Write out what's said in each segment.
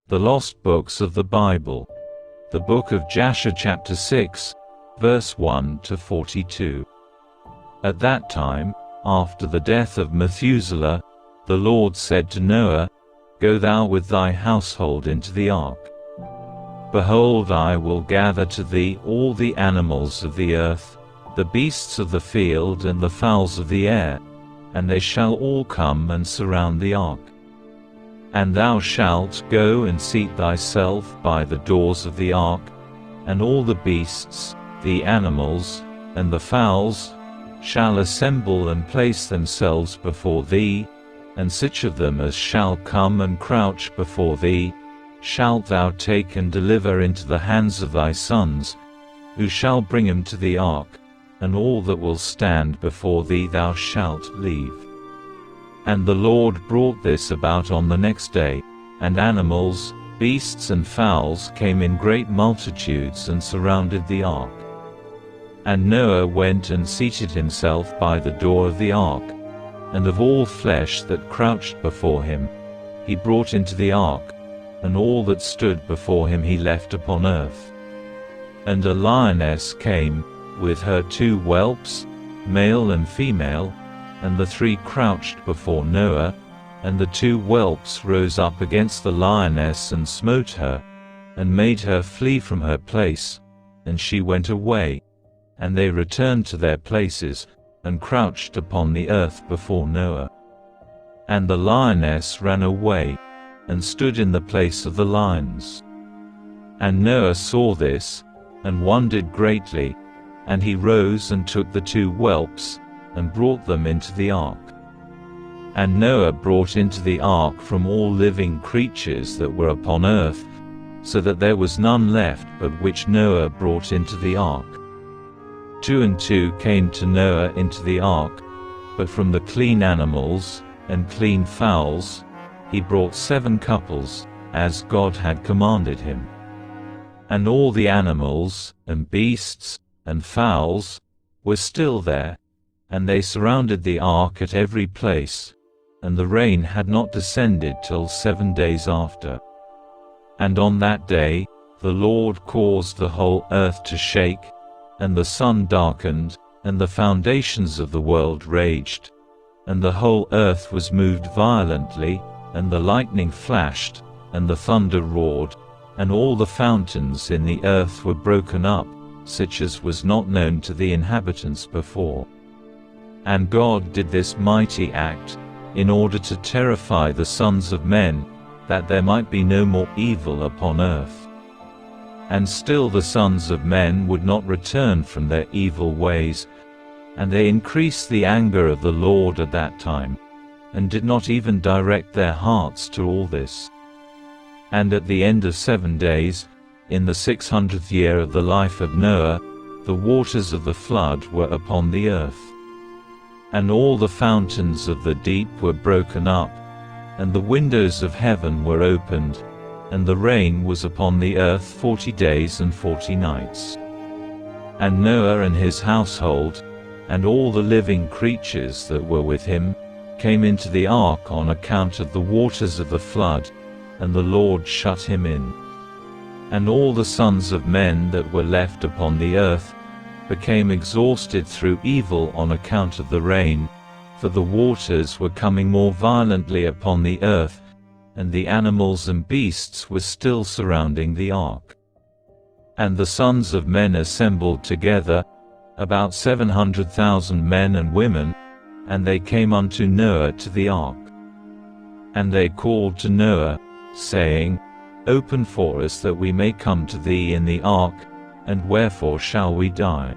The Lost Books of the Bible. The Book of Jasher chapter 6, verse 1 to 42. At that time, after the death of Methuselah, the Lord said to Noah, Go thou with thy household into the ark. Behold, I will gather to thee all the animals of the earth, the beasts of the field and the fowls of the air, and they shall all come and surround the ark. And thou shalt go and seat thyself by the doors of the ark, and all the beasts, the animals, and the fowls, shall assemble and place themselves before thee, and such of them as shall come and crouch before thee, shalt thou take and deliver into the hands of thy sons, who shall bring them to the ark, and all that will stand before thee thou shalt leave. And the Lord brought this about on the next day, and animals, beasts and fowls came in great multitudes and surrounded the ark. And Noah went and seated himself by the door of the ark, and of all flesh that crouched before him, he brought into the ark, and all that stood before him he left upon earth. And a lioness came, with her 2 whelps, male and female, and the 3 crouched before Noah, and the 2 whelps rose up against the lioness and smote her, and made her flee from her place, and she went away. And they returned to their places, and crouched upon the earth before Noah. And the lioness ran away, and stood in the place of the lions. And Noah saw this, and wondered greatly, and he rose and took the 2 whelps, and brought them into the ark. And Noah brought into the ark from all living creatures that were upon earth, so that there was none left but which Noah brought into the ark. 2 and 2 came to Noah into the ark, but from the clean animals, and clean fowls, he brought 7 couples, as God had commanded him. And all the animals, and beasts, and fowls, were still there, and they surrounded the ark at every place, and the rain had not descended till 7 days after. And on that day, the Lord caused the whole earth to shake, and the sun darkened, and the foundations of the world raged, and the whole earth was moved violently, and the lightning flashed, and the thunder roared, and all the fountains in the earth were broken up, such as was not known to the inhabitants before. And God did this mighty act, in order to terrify the sons of men, that there might be no more evil upon earth. And still the sons of men would not return from their evil ways, and they increased the anger of the Lord at that time, and did not even direct their hearts to all this. And at the end of 7 days, in the 600th year of the life of Noah, the waters of the flood were upon the earth. And all the fountains of the deep were broken up, and the windows of heaven were opened, and the rain was upon the earth 40 days and 40 nights. And Noah and his household, and all the living creatures that were with him, came into the ark on account of the waters of the flood, and the Lord shut him in. And all the sons of men that were left upon the earth became exhausted through evil on account of the rain, for the waters were coming more violently upon the earth, and the animals and beasts were still surrounding the ark. And the sons of men assembled together, about 700,000 men and women, and they came unto Noah to the ark. And they called to Noah, saying, Open for us that we may come to thee in the ark, and wherefore shall we die?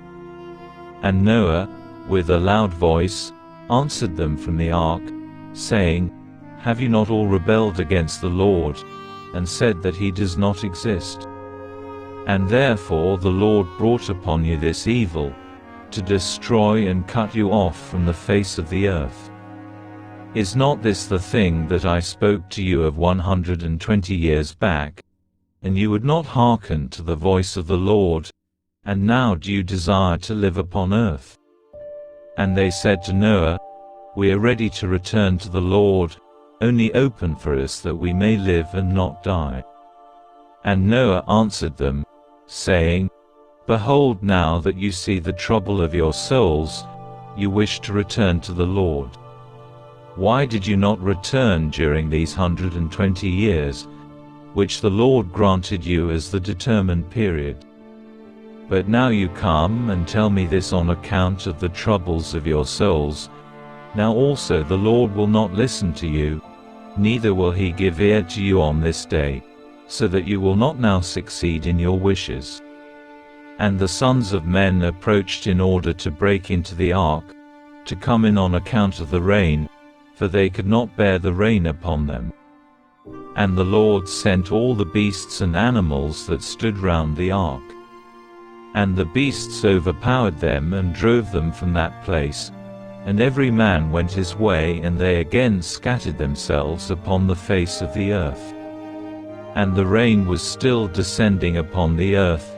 And Noah, with a loud voice, answered them from the ark, saying, Have you not all rebelled against the Lord, and said that he does not exist? And therefore the Lord brought upon you this evil, to destroy and cut you off from the face of the earth. Is not this the thing that I spoke to you of 120 years back? And you would not hearken to the voice of the Lord, and now do you desire to live upon earth? And they said to Noah, We are ready to return to the Lord, only open for us that we may live and not die. And Noah answered them, saying, Behold, now that you see the trouble of your souls, you wish to return to the Lord. Why did you not return during these 120 years, which the Lord granted you as the determined period? But now you come and tell me this on account of the troubles of your souls. Now also the Lord will not listen to you, neither will he give ear to you on this day, so that you will not now succeed in your wishes. And the sons of men approached in order to break into the ark, to come in on account of the rain, for they could not bear the rain upon them. And the Lord sent all the beasts and animals that stood round the ark. And the beasts overpowered them and drove them from that place, and every man went his way, and they again scattered themselves upon the face of the earth. And the rain was still descending upon the earth,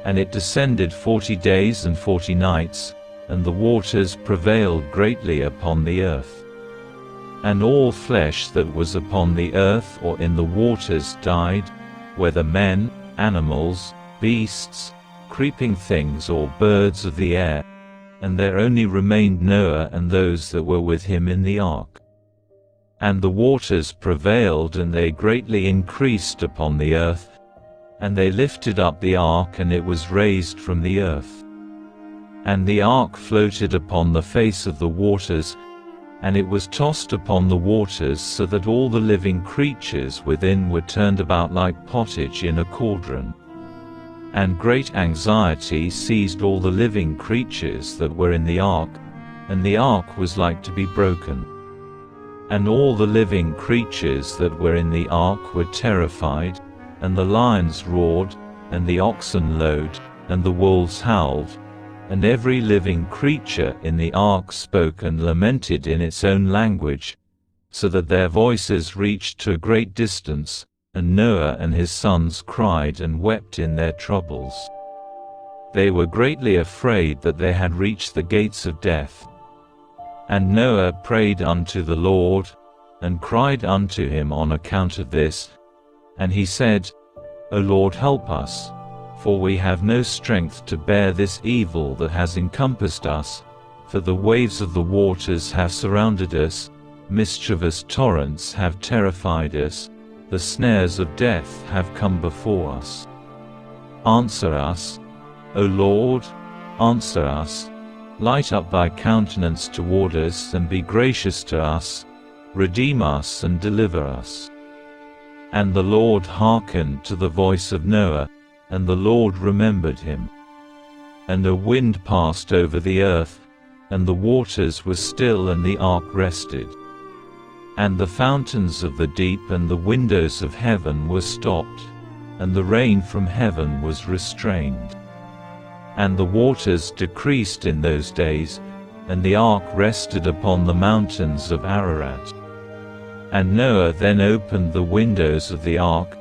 and it descended 40 days and 40 nights, and the waters prevailed greatly upon the earth. And all flesh that was upon the earth or in the waters died, whether men, animals, beasts, creeping things or birds of the air, and there only remained Noah and those that were with him in the ark. And the waters prevailed, and they greatly increased upon the earth, and they lifted up the ark, and it was raised from the earth. And the ark floated upon the face of the waters, and it was tossed upon the waters, so that all the living creatures within were turned about like pottage in a cauldron. And great anxiety seized all the living creatures that were in the ark, and the ark was like to be broken. And all the living creatures that were in the ark were terrified, and the lions roared, and the oxen lowed, and the wolves howled, and every living creature in the ark spoke and lamented in its own language, so that their voices reached to a great distance, and Noah and his sons cried and wept in their troubles. They were greatly afraid that they had reached the gates of death. And Noah prayed unto the Lord, and cried unto him on account of this. And he said, O Lord, help us, for we have no strength to bear this evil that has encompassed us, for the waves of the waters have surrounded us, mischievous torrents have terrified us, the snares of death have come before us. Answer us, O Lord, answer us, light up thy countenance toward us, and be gracious to us, redeem us and deliver us. And the Lord hearkened to the voice of Noah, and the Lord remembered him. And a wind passed over the earth, and the waters were still, and the ark rested. And the fountains of the deep and the windows of heaven were stopped, and the rain from heaven was restrained. And the waters decreased in those days, and the ark rested upon the mountains of Ararat. And Noah then opened the windows of the ark,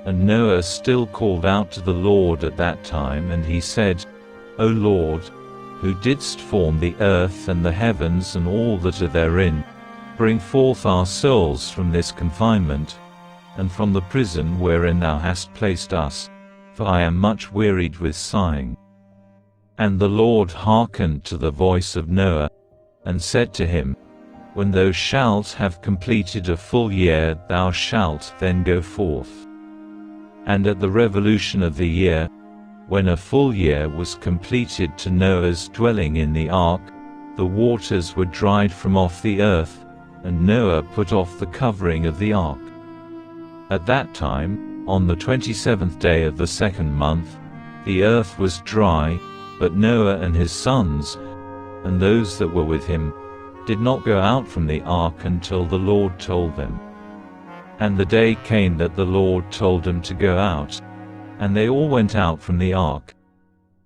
and Noah still called out to the Lord at that time, and he said, O Lord, who didst form the earth and the heavens and all that are therein, bring forth our souls from this confinement, and from the prison wherein thou hast placed us, for I am much wearied with sighing. And the Lord hearkened to the voice of Noah, and said to him, When thou shalt have completed a full year, thou shalt then go forth. And at the revolution of the year, when a full year was completed to Noah's dwelling in the ark, the waters were dried from off the earth, and Noah put off the covering of the ark. At that time, on the 27th day of the second month, the earth was dry, but Noah and his sons, and those that were with him, did not go out from the ark until the Lord told them. And the day came that the Lord told them to go out, and they all went out from the ark.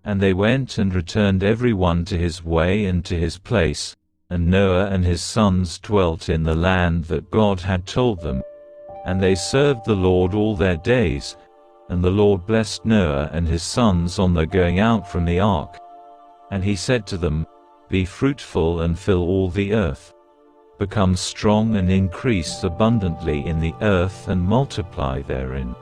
And they went and returned every one to his way and to his place, and Noah and his sons dwelt in the land that God had told them, and they served the Lord all their days. And the Lord blessed Noah and his sons on their going out from the ark. And he said to them, Be fruitful and fill all the earth. Become strong and increase abundantly in the earth and multiply therein.